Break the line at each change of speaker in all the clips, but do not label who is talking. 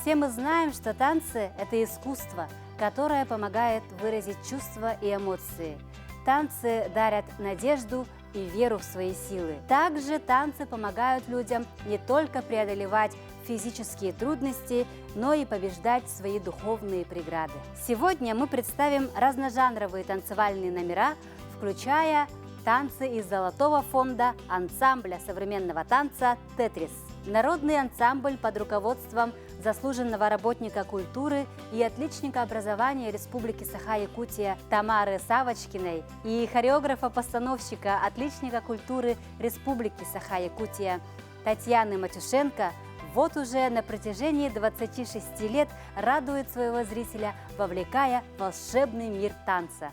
Все мы знаем, что танцы – это искусство, которое помогает выразить чувства и эмоции. Танцы дарят надежду и веру в свои силы. Также танцы помогают людям не только преодолевать физические трудности, но и побеждать свои духовные преграды. Сегодня мы представим разножанровые танцевальные номера, включая танцы из золотого фонда ансамбля современного танца «Тетрис». Народный ансамбль под руководством заслуженного работника культуры и отличника образования Республики Саха-Якутия Тамары Савочкиной и хореографа-постановщика, отличника культуры Республики Саха-Якутия Татьяны Матюшенко вот уже на протяжении 26 лет радует своего зрителя, вовлекая в волшебный мир танца.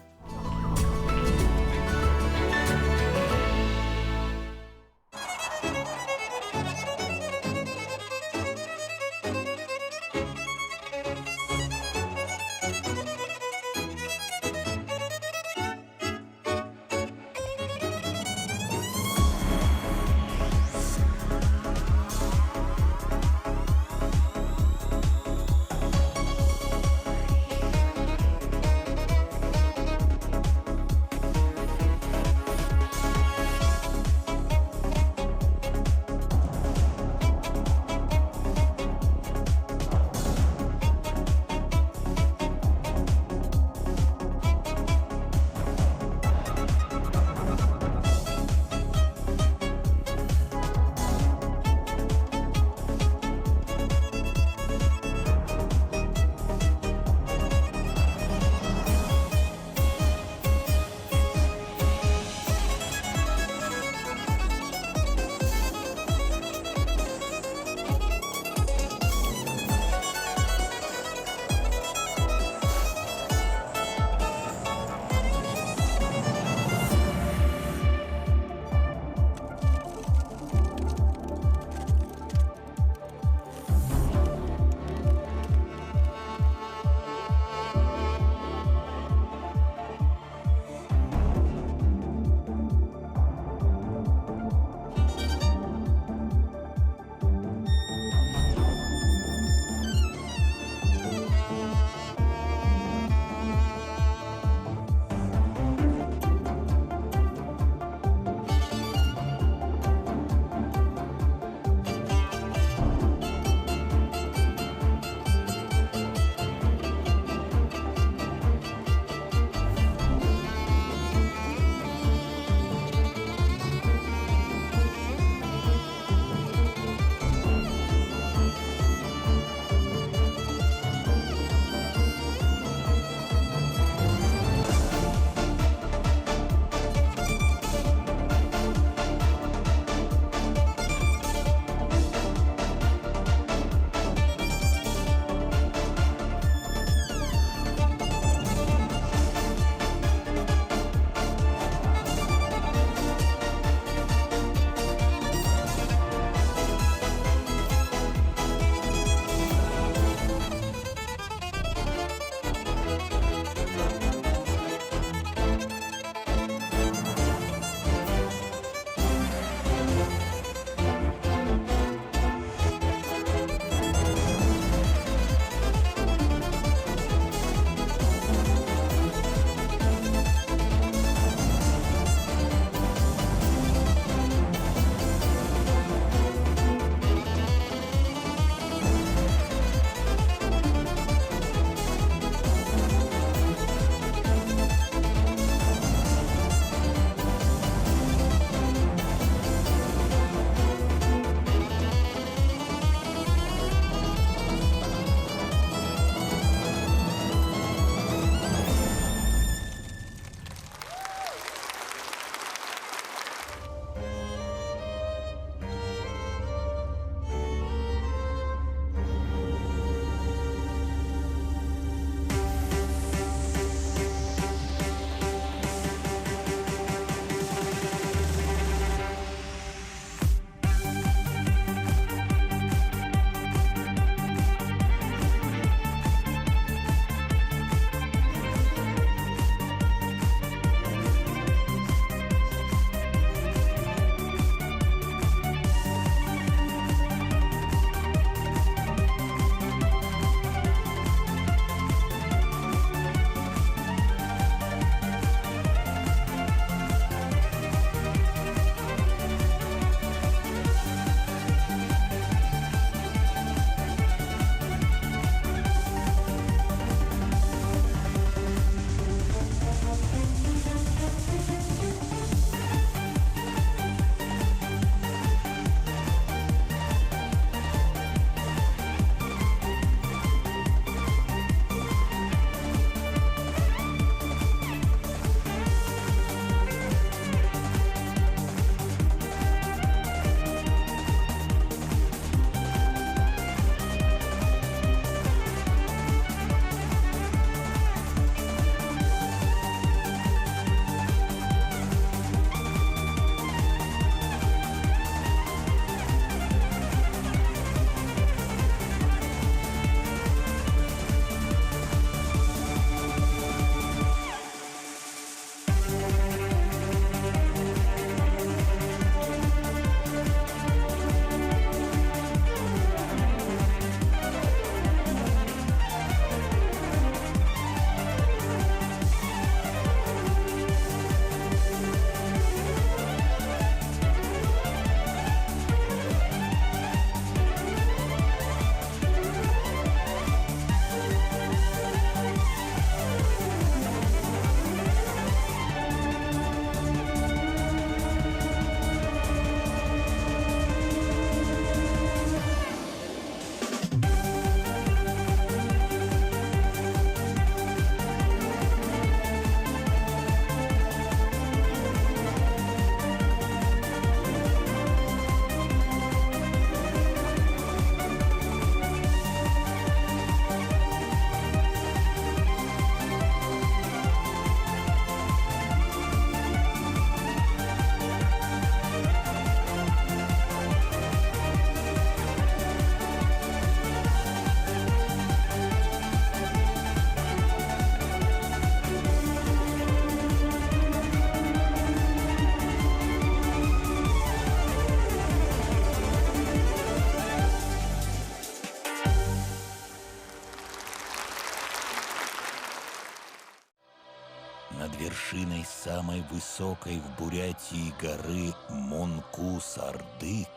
над вершиной самой высокой в Бурятии горы Монкус-Ардык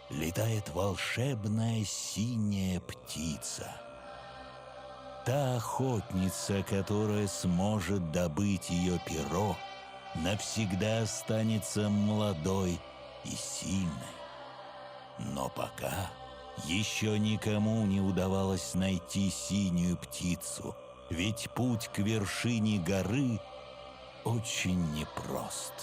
летает волшебная синяя птица. Та охотница, которая сможет добыть ее перо, навсегда останется молодой и сильной. Но пока еще никому не удавалось найти синюю птицу, ведь путь к вершине горы очень непрост.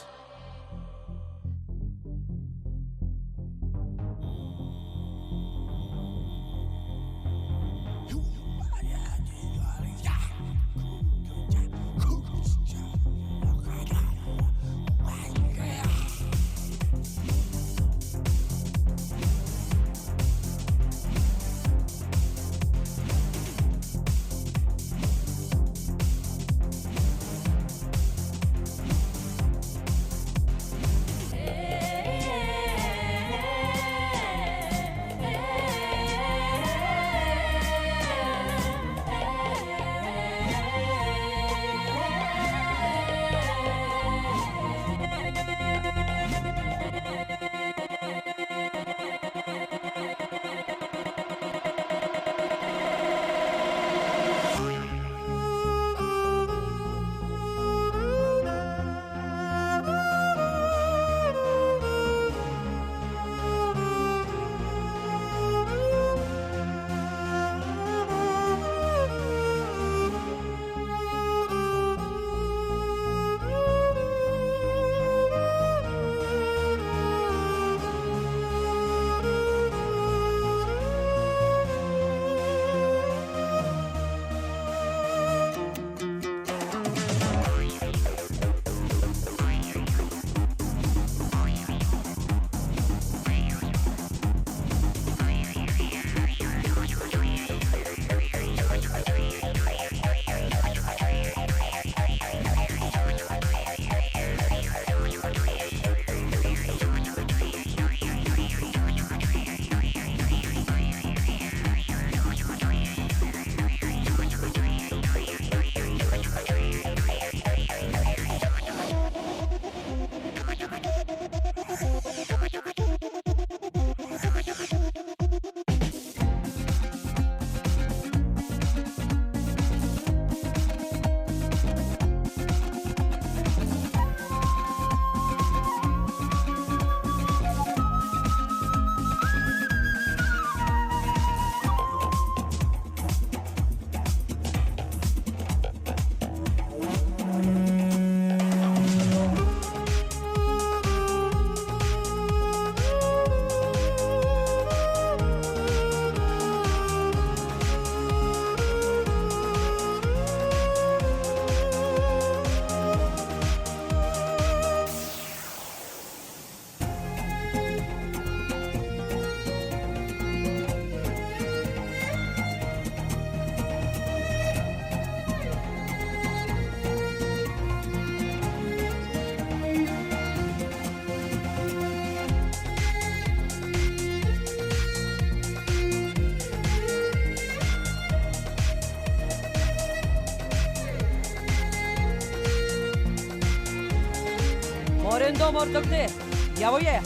Morendo mordokte, yavoye.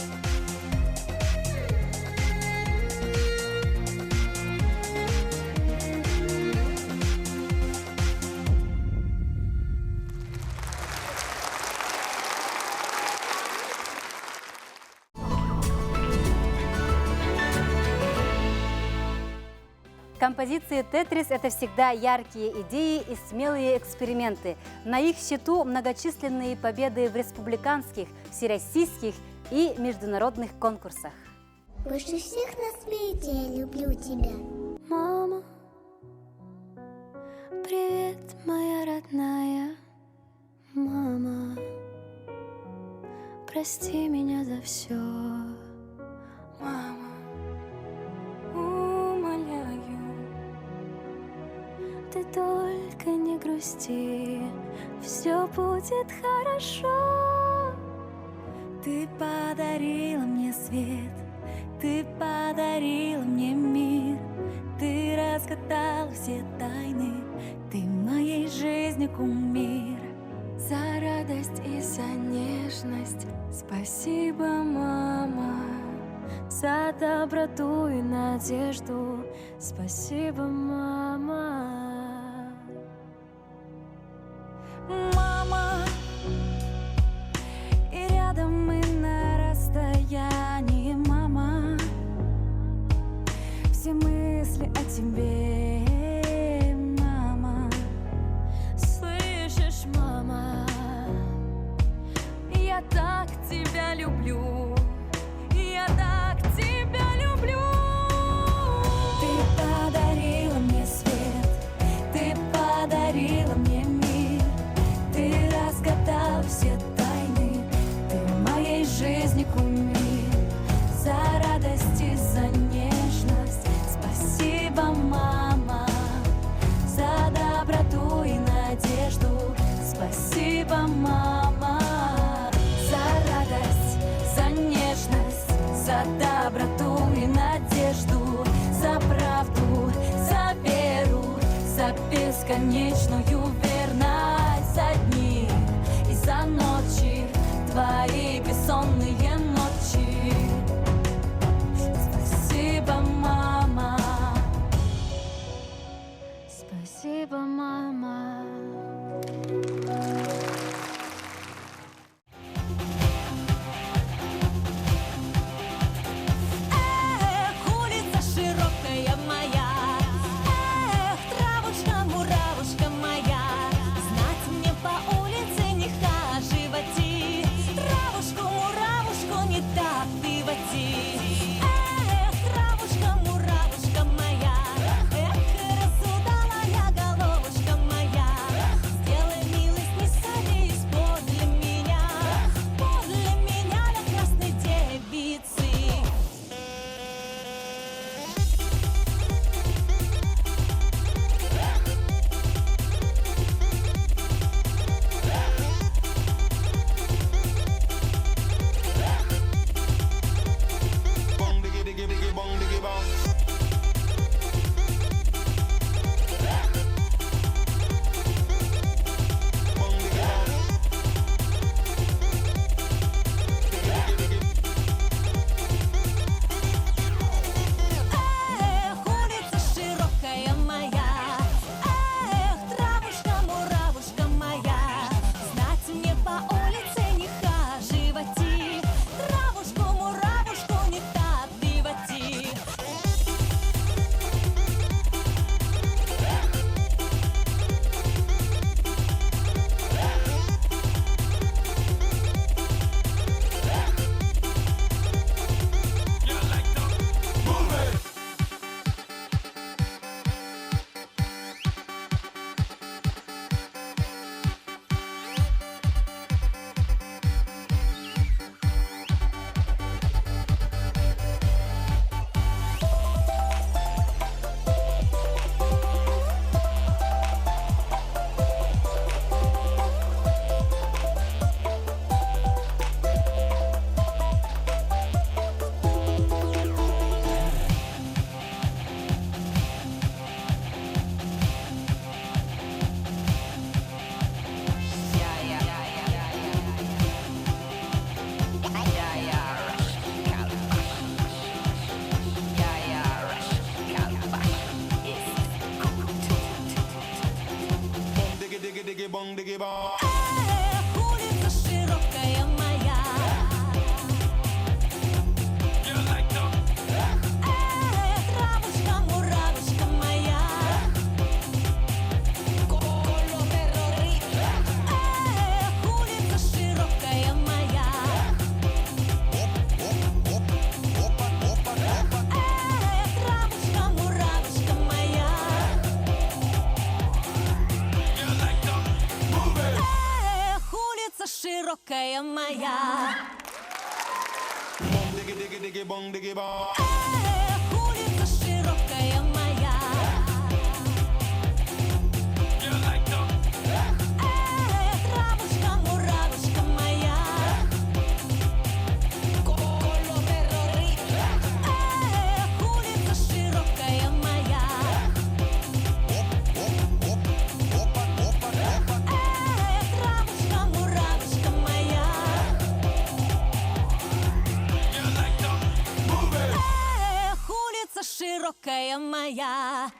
Композиции «Тетрис» — это всегда яркие идеи и смелые эксперименты. На их счету многочисленные победы в республиканских, всероссийских и международных конкурсах.
Больше всех на свете я люблю тебя.
Мама, привет, моя родная. Мама, прости меня за все. Мама, умоляю, ты только не грусти, все будет хорошо. Ты подарила мне свет, ты подарила мне мир, ты разгадала все тайны, ты моей жизни кумир. за радость и за нежность. Спасибо, мама, за доброту и надежду. Спасибо, мама. Мама, и рядом, и на расстоянии, мама, все мысли о тебе, мама. Слышишь, мама, я так тебя люблю, я так тебя люблю. Ты подарила мне свет, ты подарила мне мир, ты разгадала все тайны, ты моей жизни кумир. За радость и за нежность спасибо, мама, за доброту и надежду. Спасибо, мама, за радость, за нежность, за доброту и надежду, за правду, за веру, за бесконечную верность, за дни и за ночи, твои бессонные ночи. Спасибо, мама. Спасибо, мама. Эх, улица широкая моя, эх, травушка, муравушка моя, знать мне по улице не хаживати, травушку, муравушку не так ты воти. Эх, травушка, муравушка моя, эх, разудала я головушка моя, сделай милость, не садись подле меня для красной девицы.
Bong diggy diggy diggy bong diggy bong. Bong diggy bong. Diggy diggy diggy.
Эх, улица широкая моя, эх, травушка, муравушка моя, знать мне по улице не хаживати, травушку, муравушку не так ты воти.
Bong diggy diggy diggy bong diggy bong.
Эх, улица широкая моя, эх, травушка, муравушка моя, эх, улица широкая моя, эх, травушка, муравушка моя, эх, улица широкая моя.
Bong diggy diggy diggy bong diggy bong.
Эх, улица широкая моя, эх, травушка, муравушка моя, эх, улица широкая моя, эх, травушка, сладкая моя.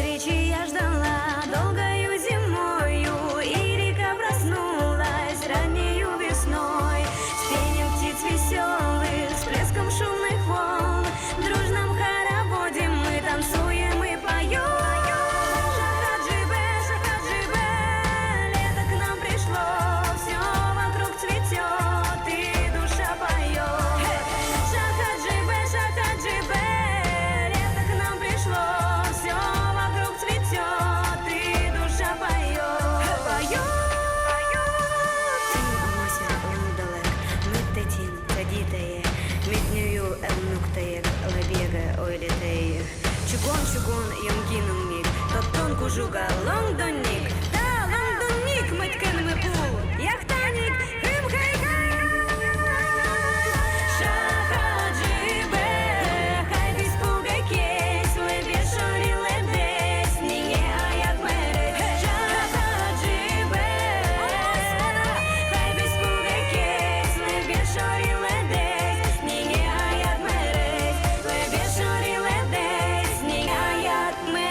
встречи я ждала долгою зимою, и река проснулась раннею весной. С пением птиц веселых, с плеском шумных волн, в дружном хороводе мы танцуем и поем. Шахаджибе, шахаджибе, лето к нам пришло, все вокруг цветет и душа поет. Шахаджибе, шахаджибе, лето к нам пришло, все вокруг цветет и душа поет. Чугун йонгинун мик, тоттон кужуга лондонник, да лондонник мыткын мы пул, яхтаник хым хайгай. Шахаджибе, хай биспугай кейс, лебе шори лебес, нине аяк мере. Шахаджибе, хай биспугай кейс, лебе шори лебес, нине аяк мере. Лебе шори лебес, нине аяк мере.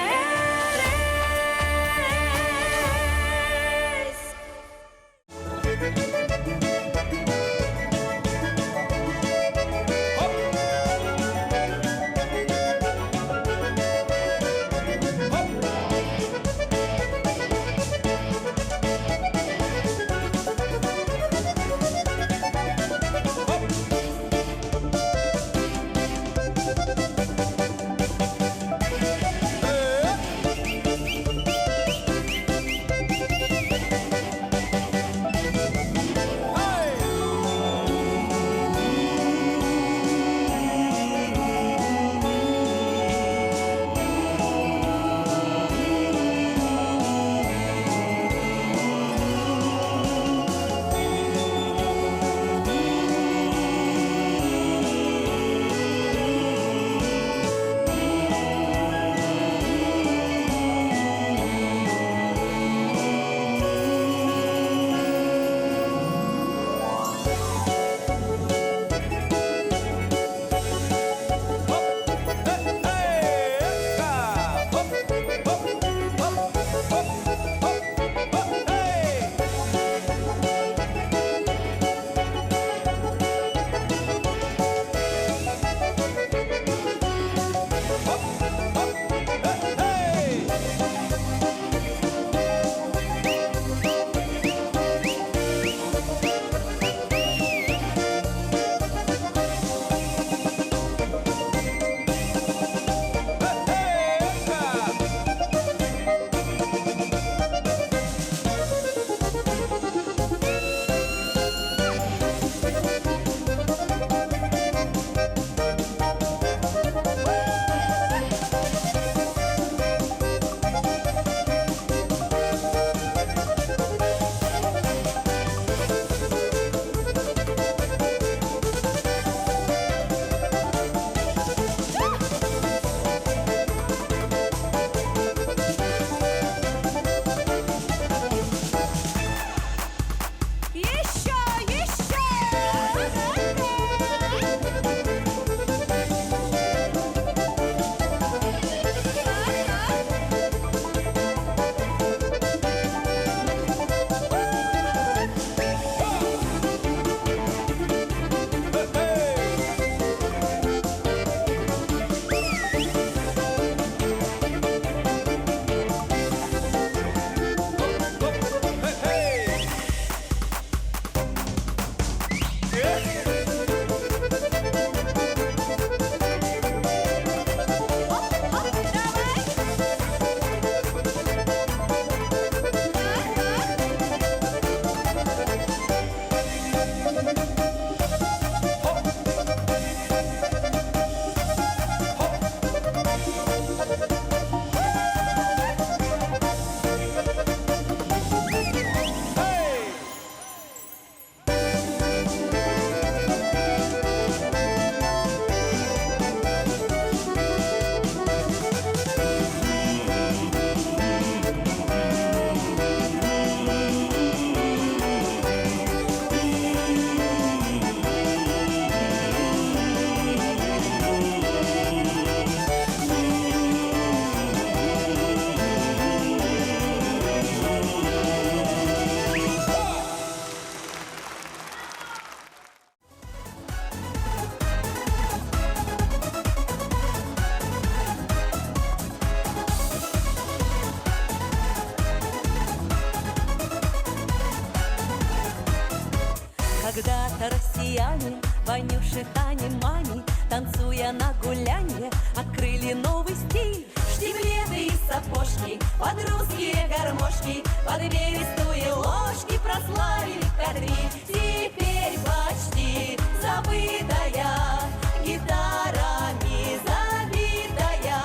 ребята россияне, Ванюши, Тани, Мани, танцуя на гулянье, открыли новый стиль. Штиблеты и сапожки, под русские гармошки, под берестые ложки прославили кадриль. Теперь почти забытая, гитарами забитая,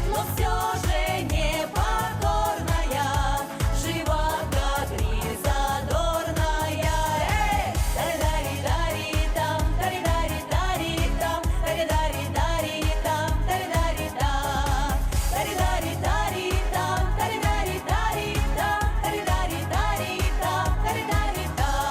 но все же непокорная, жива кадриль задорная. Тари-дари-дари-там, тари-дари-дари-там, тари-дари-дари-там, тари-дари-там, тари-дари-дари-там, тари-дари-дари-там, тари-дари-дари-там, тари-дари-там.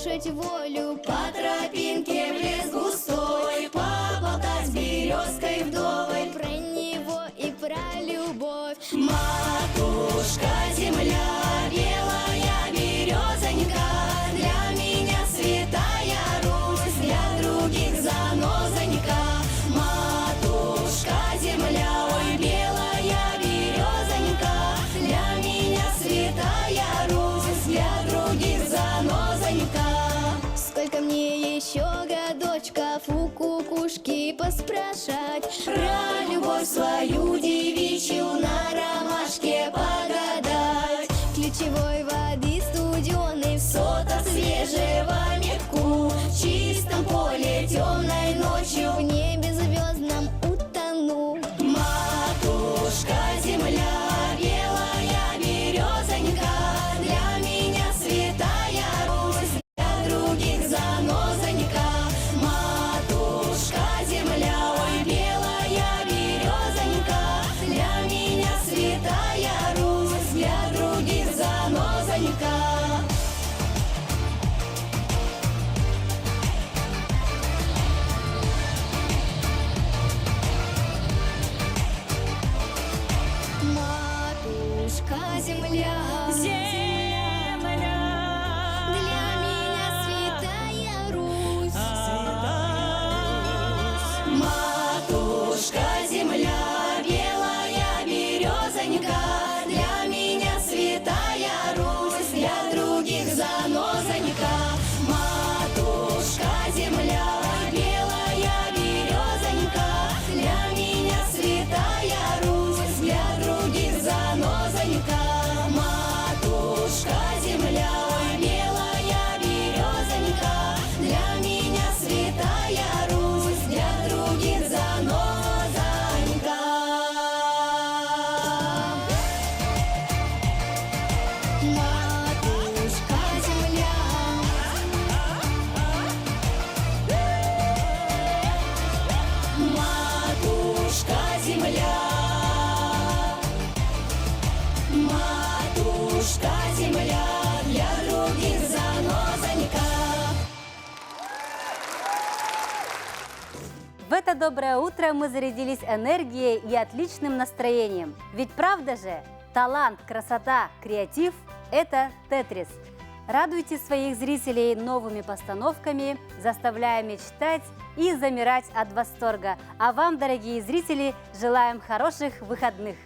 послушать волю, по тропинке в лес густой, поболтать с березкой вдоволь, про него и про любовь. Матушка земля, белая березонька, для меня святая Русь, для других занозонька. Матушка земля, ой, белая березонька, для меня святая Русь, для других занозонька. Сколько мне еще годочков у кукушки поспрашать, про любовь свою девичью на ромашке погадать. Ключевой воды студеной в сотах свежего медку, в чистом поле темной ночью в небе звездном утону. Матушка земля, белая березонька, для меня святая Русь, для других занозонька. Матушка земля, ой, белая березонька, для меня святая Русь, для других занозонька. Матушка земля, для меня святая Русь. Матушка земля, белая березонька, для меня святая Русь, для других занозонька. Матушка земля, белая березонька, для меня святая Русь, для других занозонька. Матушка земля, ой, белая березонька, для меня святая Русь, для других занозонька. Матушка земля, матушка земля, матушка земля, для других занозонька.
В это доброе утро мы зарядились энергией и отличным настроением. Ведь правда же, талант, красота, креатив – это Тетрис. Радуйте своих зрителей новыми постановками, заставляя мечтать и замирать от восторга. А вам, дорогие зрители, желаем хороших выходных!